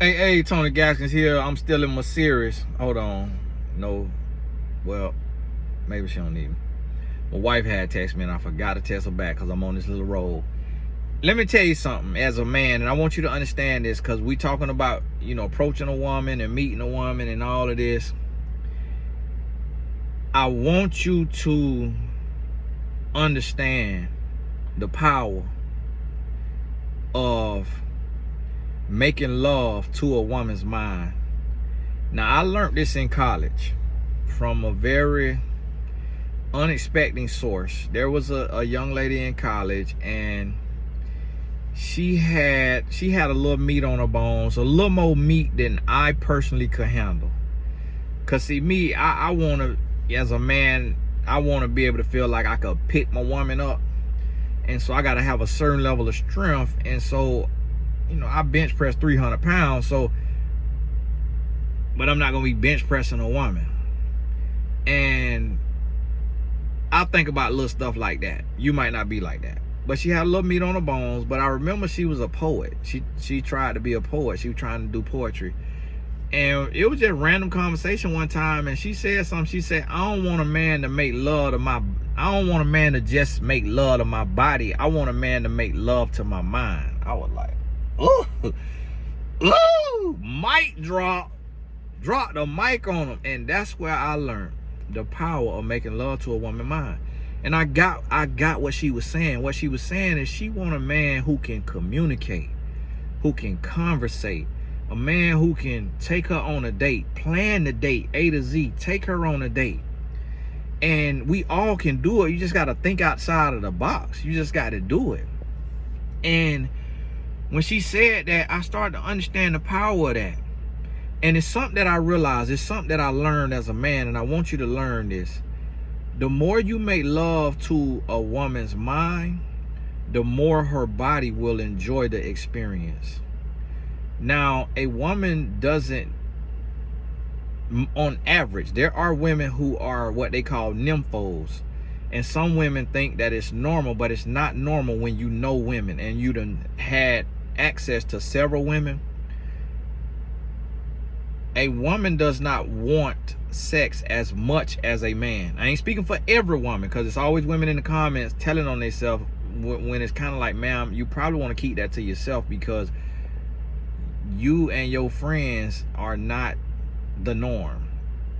Hey, Tony Gaskins here. I'm still in my series. Hold on. No. Well, maybe she don't need me. My wife had texted me and I forgot to text her back because I'm on this little roll. Let me tell you something as a man, and I want you to understand this because we talking about, approaching a woman and meeting a woman and all of this. I want you to understand the power of making love to a woman's mind. Now, I learned this in college from a very unexpected source. There was a young lady in college, and she had a little meat on her bones, a little more meat than I personally could handle. Cause see, me, I wanna, as a man, I wanna be able to feel like I could pick my woman up. And so I gotta have a certain level of strength. And so, I bench press 300 pounds, but I'm not gonna be bench pressing a woman. And I think about little stuff like that. You might not be like that. But she had a little meat on her bones. But I remember she was a poet. She tried to be a poet. She was trying to do poetry. And it was just random conversation one time, and she said something. She said, I don't want a man to make love to I don't want a man to just make love to my body. I want a man to make love to my mind. I was like, ooh, mic drop. Drop the mic on him. And that's where I learned the power of making love to a woman's mind. And I got what she was saying. What she was saying is she want a man who can communicate, who can conversate, a man who can take her on a date, plan the date A to Z, take her on a date. And we all can do it. You just got to think outside of the box. You just got to do it. And when she said that, I started to understand the power of that. And it's something that I realized, it's something that I learned as a man, and I want you to learn this. The more you make love to a woman's mind, the more her body will enjoy the experience. Now, a woman doesn't, on average, there are women who are what they call nymphos. And some women think that it's normal, but it's not normal when you know women and you done had access to several women. A woman does not want sex as much as a man. I ain't speaking for every woman, because it's always women in the comments telling on themselves when it's kind of like, ma'am, you probably want to keep that to yourself because you and your friends are not the norm.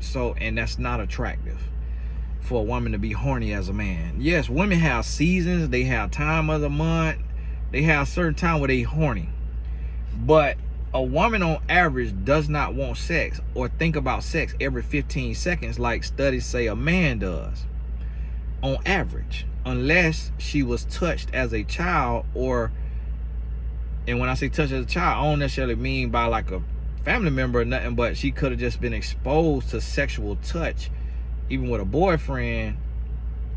So, and that's not attractive for a woman to be horny as a man. Yes, women have seasons, they have time of the month, they have certain time where they horny. But a woman on average does not want sex or think about sex every 15 seconds like studies say a man does. On average, unless she was touched as a child, and when I say touched as a child, I don't necessarily mean by like a family member or nothing, but she could have just been exposed to sexual touch, even with a boyfriend,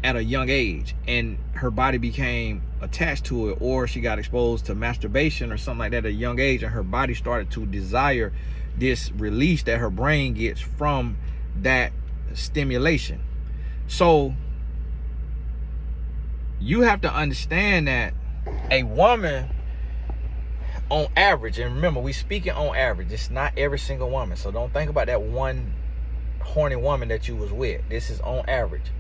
at a young age, and her body became attached to it, or she got exposed to masturbation or something like that at a young age, and her body started to desire this release that her brain gets from that stimulation. So you have to understand that a woman on average, and remember, we speaking on average, it's not every single woman, so don't think about that one horny woman that you was with. This is on average.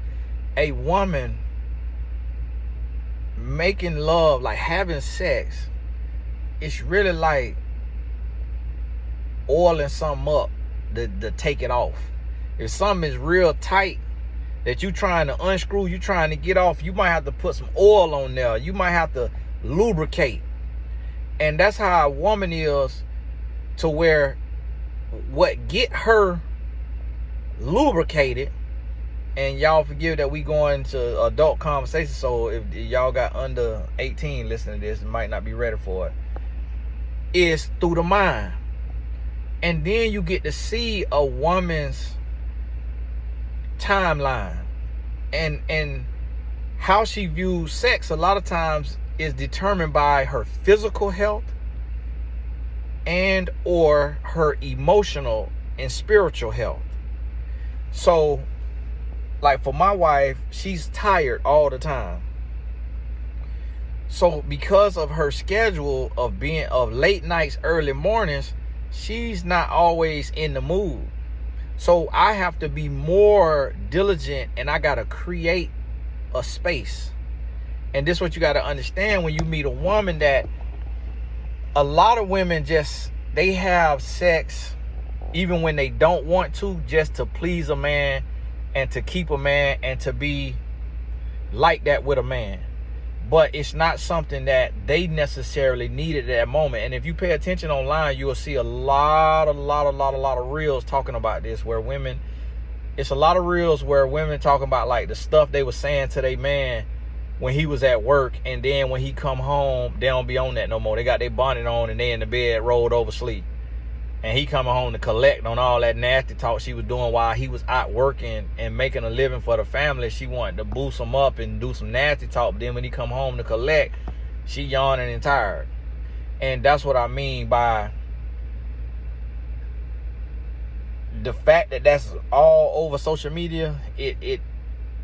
A woman making love, like having sex, it's really like oiling something up to take it off. If something is real tight that you trying to unscrew, you trying to get off, you might have to put some oil on there. You might have to lubricate. And that's how a woman is, to where what get her lubricated, and y'all forgive that we go into adult conversation, so if y'all got under 18 listening to this, might not be ready for it, is through the mind. And then you get to see a woman's timeline and how she views sex a lot of times is determined by her physical health and or her emotional and spiritual health. So like for my wife, she's tired all the time. So because of her schedule of late nights, early mornings, she's not always in the mood. So I have to be more diligent, and I got to create a space. And this is what you got to understand when you meet a woman, that a lot of women they have sex even when they don't want to, just to please a man and to keep a man and to be like that with a man. But it's not something that they necessarily needed at that moment. And if you pay attention online, you will see a lot of reels talking about this, where women, it's a lot of reels where women talking about like the stuff they were saying to their man when he was at work, and then when he come home, they don't be on that no more. They got their bonnet on and they in the bed rolled over sleep. And he coming home to collect on all that nasty talk she was doing while he was out working and making a living for the family. She wanted to boost him up and do some nasty talk. But then when he come home to collect, she yawning and tired. And that's what I mean by the fact that that's all over social media. It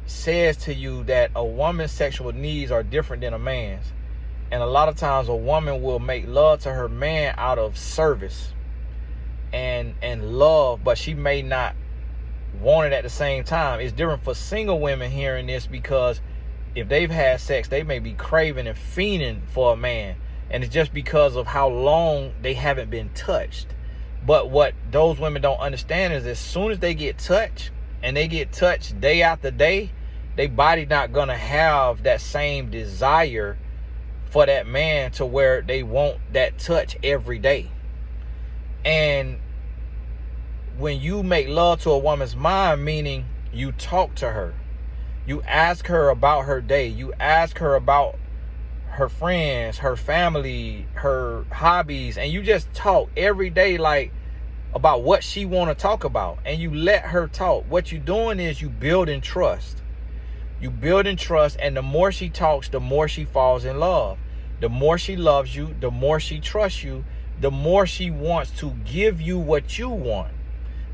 says to you that a woman's sexual needs are different than a man's. And a lot of times a woman will make love to her man out of service and love, but she may not want it at the same time. It's different for single women hearing this, because if they've had sex, they may be craving and fiending for a man, and it's just because of how long they haven't been touched. But what those women don't understand is, as soon as they get touched, and they get touched day after day, their body not gonna have that same desire for that man to where they want that touch every day. And when you make love to a woman's mind, meaning you talk to her, you ask her about her day, you ask her about her friends, her family, her hobbies, and you just talk every day like about what she want to talk about, and you let her talk. What you're doing is you building trust. You building trust, and the more she talks, the more she falls in love. The more she loves you, the more she trusts you, the more she wants to give you what you want,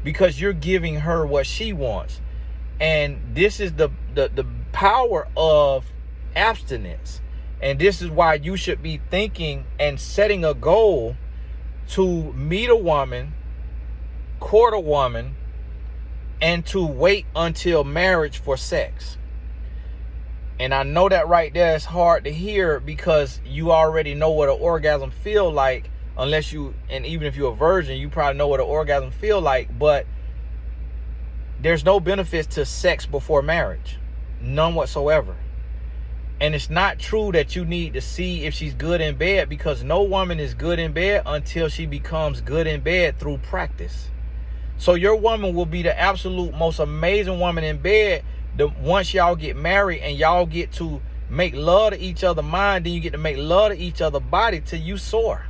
because you're giving her what she wants. And this is the power of abstinence. And this is why you should be thinking and setting a goal to meet a woman, court a woman, and to wait until marriage for sex. And I know that right there is hard to hear, because you already know what an orgasm feel like. Unless you, and even if you're a virgin, you probably know what an orgasm feel like. But there's no benefits to sex before marriage. None whatsoever. And it's not true that you need to see if she's good in bed, because no woman is good in bed until she becomes good in bed through practice. So your woman will be the absolute most amazing woman in bed once y'all get married and y'all get to make love to each other mind. Then you get to make love to each other body till you soar.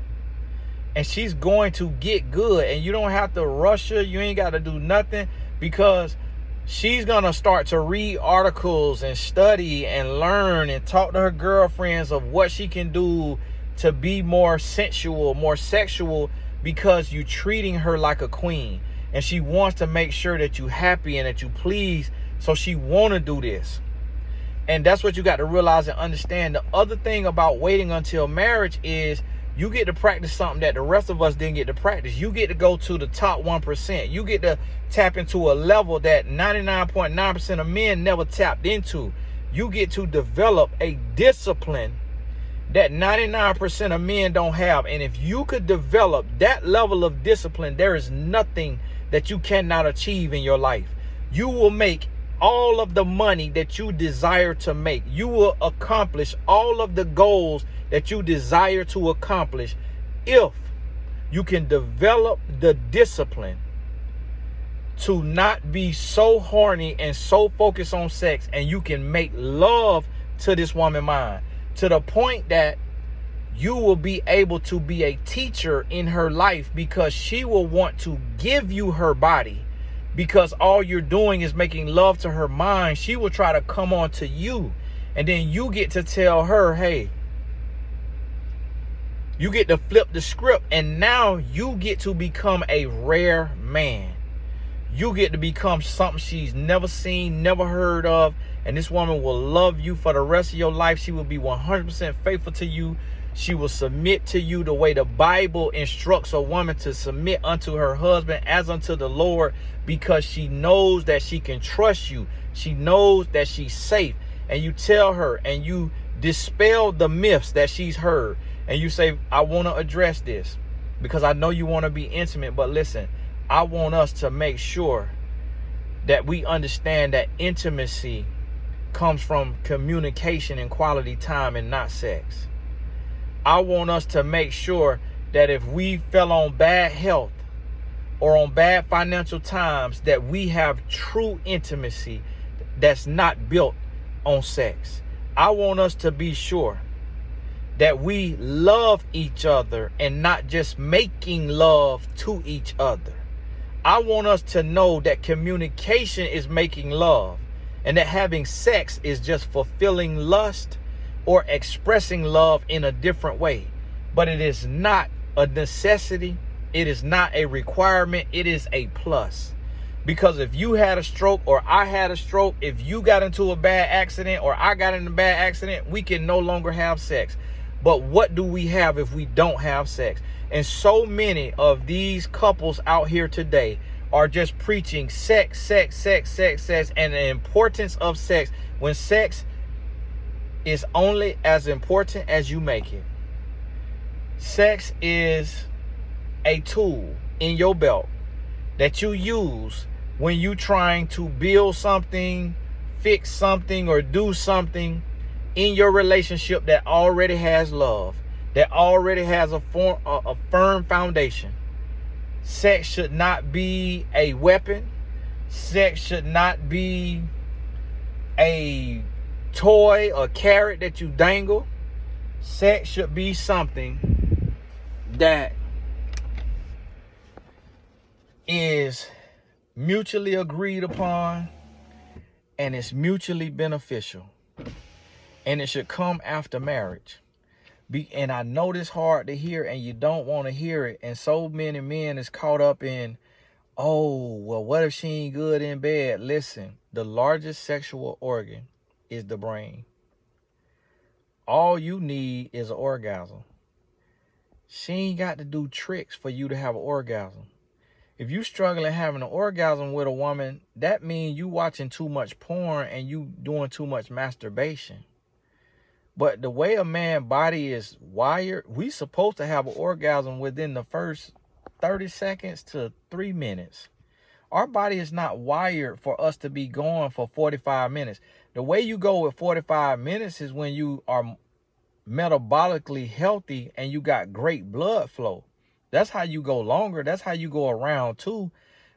And she's going to get good, and you don't have to rush her. You ain't got to do nothing, because she's going to start to read articles and study and learn and talk to her girlfriends of what she can do to be more sensual, more sexual, because you're treating her like a queen. And she wants to make sure that you're happy and that you please. So she want to do this. And that's what you got to realize and understand. The other thing about waiting until marriage is you get to practice something that the rest of us didn't get to practice. You get to go to the top 1%. You get to tap into a level that 99.9% of men never tapped into. You get to develop a discipline that 99% of men don't have. And if you could develop that level of discipline, there is nothing that you cannot achieve in your life. You will make all of the money that you desire to make. You will accomplish all of the goals that you desire to accomplish if you can develop the discipline to not be so horny and so focused on sex, and you can make love to this woman mind to the point that you will be able to be a teacher in her life, because she will want to give you her body. Because all you're doing is making love to her mind. She will try to come on to you. And then you get to tell her, hey, you get to flip the script. And now you get to become a rare man. You get to become something she's never seen, never heard of. And this woman will love you for the rest of your life. She will be 100% faithful to you. She will submit to you the way the Bible instructs a woman to submit unto her husband as unto the Lord, because she knows that she can trust you. She knows that she's safe. And you tell her and you dispel the myths that she's heard. And you say, I want to address this because I know you want to be intimate. But listen, I want us to make sure that we understand that intimacy comes from communication and quality time and not sex. I want us to make sure that if we fell on bad health or on bad financial times, that we have true intimacy that's not built on sex. I want us to be sure that we love each other and not just making love to each other. I want us to know that communication is making love, and that having sex is just fulfilling lust or expressing love in a different way. But it is not a necessity. It is not a requirement. It is a plus. Because if you had a stroke or I had a stroke, if you got into a bad accident or I got in a bad accident, we can no longer have sex. But what do we have if we don't have sex? And so many of these couples out here today are just preaching sex, sex, sex, sex, sex, and the importance of sex, when sex is only as important as you make it. Sex is a tool in your belt that you use when you trying to build something, fix something, or do something in your relationship that already has love, that already has a firm foundation. Sex should not be a weapon. Sex should not be a toy or carrot that you dangle. Sex should be something that is mutually agreed upon and it's mutually beneficial. And it should come after marriage. And I know this hard to hear and you don't want to hear it. And so many men is caught up in, oh, well, what if she ain't good in bed? Listen, the largest sexual organ is the brain. All you need is an orgasm. She ain't got to do tricks for you to have an orgasm. If you struggling having an orgasm with a woman, that means you watching too much porn and you doing too much masturbation. But the way a man's body is wired, we supposed to have an orgasm within the first 30 seconds to 3 minutes. Our body is not wired for us to be going for 45 minutes. The way you go with 45 minutes is when you are metabolically healthy and you got great blood flow. That's how you go longer. That's how you go around too.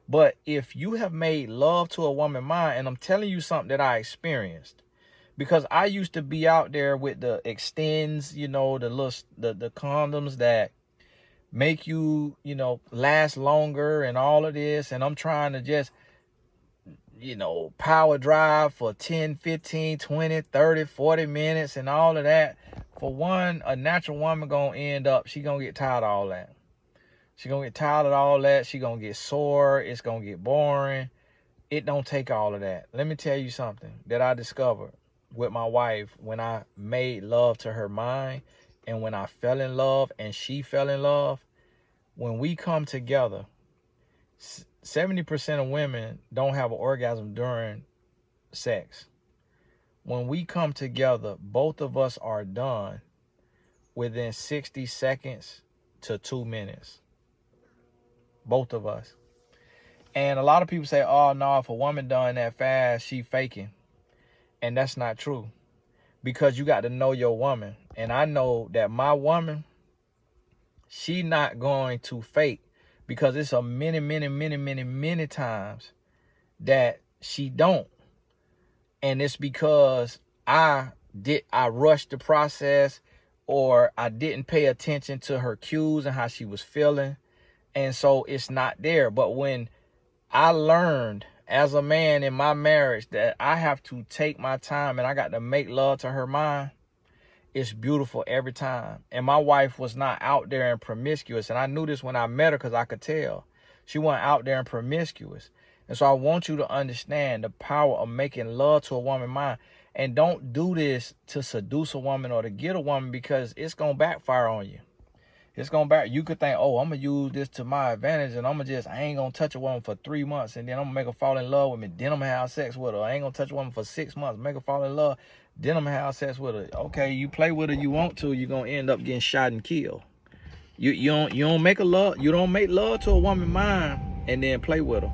But if you have made love to a woman mind, and I'm telling you something that I experienced, because I used to be out there with the extends, the condoms that make you, last longer and all of this. And I'm trying to just, power drive for 10, 15, 20, 30, 40 minutes and all of that. For one, a natural woman gonna end up, she gonna get tired of all that. She gonna get tired of all that. She gonna get sore. It's gonna get boring. It don't take all of that. Let me tell you something that I discovered with my wife when I made love to her mind and when I fell in love and she fell in love. When we come together, 70% of women don't have an orgasm during sex. When we come together, both of us are done within 60 seconds to 2 minutes. Both of us. And a lot of people say, oh, no, if a woman done that fast, she faking. And that's not true, because you got to know your woman. And I know that my woman, she not going to fake, because it's a many times that she don't. And it's because I rushed the process, or I didn't pay attention to her cues and how she was feeling. And so it's not there. But when I learned as a man in my marriage that I have to take my time and I got to make love to her mind, it's beautiful every time. And my wife was not out there and promiscuous. And I knew this when I met her, because I could tell. She wasn't out there and promiscuous. And so I want you to understand the power of making love to a woman's mind. And don't do this to seduce a woman or to get a woman, because it's going to backfire on you. It's going to back. You could think, oh, I'm going to use this to my advantage, and I ain't going to touch a woman for 3 months, and then I'm going to make her fall in love with me. Then I'm going to have sex with her. I ain't going to touch a woman for 6 months, make her fall in love. Then I'm going to have sex with her. Okay, you play with her you want to, you're going to end up getting shot and killed. You don't make love to a woman's mind and then play with her.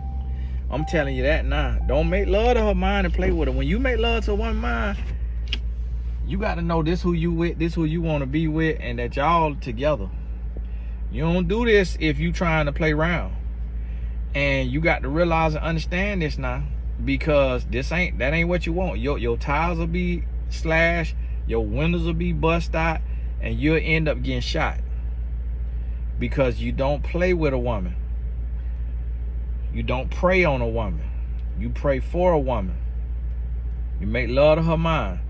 I'm telling you that now. Don't make love to her mind and play with her. When you make love to one mind, you got to know this who you with, this who you want to be with, and that y'all together. You don't do this if you trying to play around. And you got to realize and understand this now, because that ain't what you want. Your tires will be slashed, your windows will be bust out, and you'll end up getting shot. Because you don't play with a woman. You don't prey on a woman. You pray for a woman. You make love to her mind.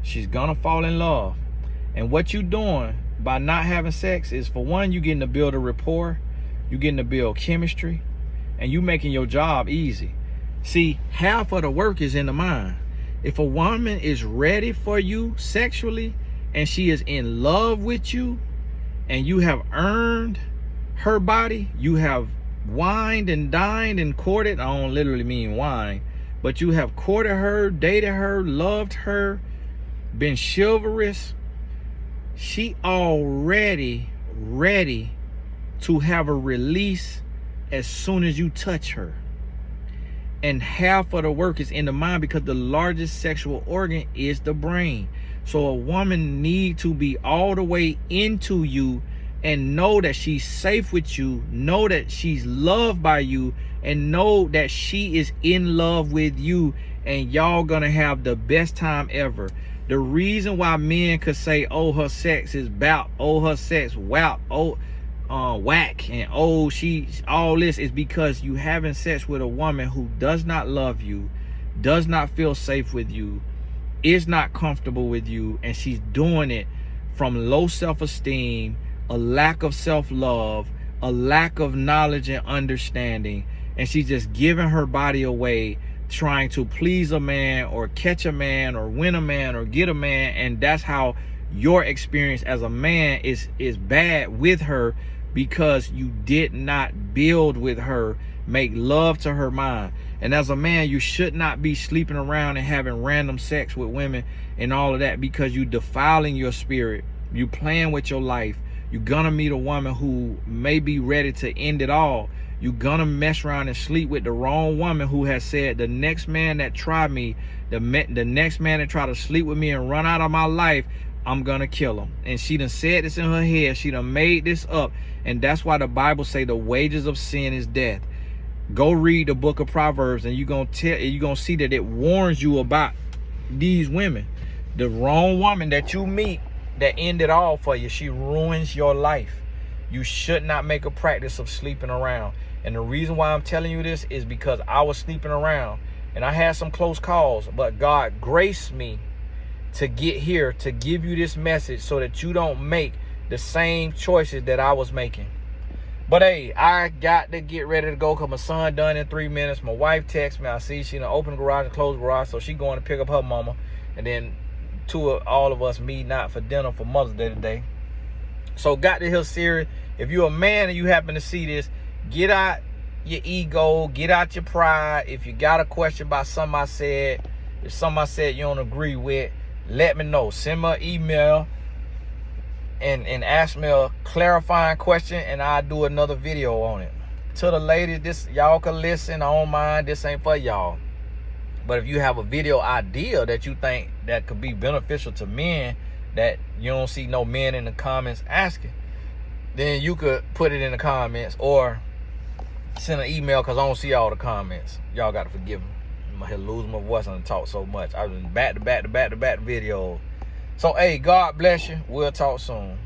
She's gonna fall in love. And what you doing by not having sex is, for one, you getting to build a rapport, you getting to build chemistry, and you making your job easy. See, half of the work is in the mind. If a woman is ready for you sexually and she is in love with you and you have earned her body, you have wined and dined and courted. I don't literally mean wine, but you have courted her, dated her, loved her, been chivalrous. She already ready to have a release as soon as you touch her. And half of the work is in the mind, because the largest sexual organ is the brain. So a woman need to be all the way into you and know that she's safe with you, know that she's loved by you, and know that she is in love with you, and y'all gonna have the best time ever. The reason why men could say, oh, her sex is bout, oh, her sex whack, whack, and oh, she's all this, is because you having sex with a woman who does not love you, does not feel safe with you, is not comfortable with you, and she's doing it from low self-esteem, a lack of self-love, a lack of knowledge and understanding, and she's just giving her body away, trying to please a man or catch a man or win a man or get a man. And that's how your experience as a man is bad with her, because you did not build with her, make love to her mind. And as a man, you should not be sleeping around and having random sex with women and all of that, because you defiling your spirit, you playing with your life. You're gonna meet a woman who may be ready to end it all. You're gonna mess around and sleep with the wrong woman who has said, the next man that try me, the next man that try to sleep with me and run out of my life, I'm gonna kill him. And she done said this in her head. She done made this up. And that's why the Bible say the wages of sin is death. Go read the book of Proverbs, and you're gonna see that it warns you about these women. The wrong woman that you meet that end it all for you, she ruins your life. You should not make a practice of sleeping around. And the reason why I'm telling you this is because I was sleeping around and I had some close calls, but God graced me to get here to give you this message so that you don't make the same choices that I was making. But hey, I got to get ready to go because my son done in 3 minutes. My wife texted me. I see she done open the garage and close the garage, so she going to pick up her mama. And then all of us meeting out for dinner for Mother's Day today. So got to hear serious. If you're a man and you happen to see this, get out your ego, get out your pride. If you got a question about something I said, if something I said you don't agree with, let me know. Send me an email and ask me a clarifying question, and I'll do another video on it. To the ladies, this y'all can listen. I don't mind. This ain't for y'all. But if you have a video idea that you think that could be beneficial to men, that you don't see no men in the comments asking, then you could put it in the comments or send an email, because I don't see all the comments. Y'all got to forgive me. I'm here losing my voice and talk so much. I've been back to back video. So, hey, God bless you. We'll talk soon.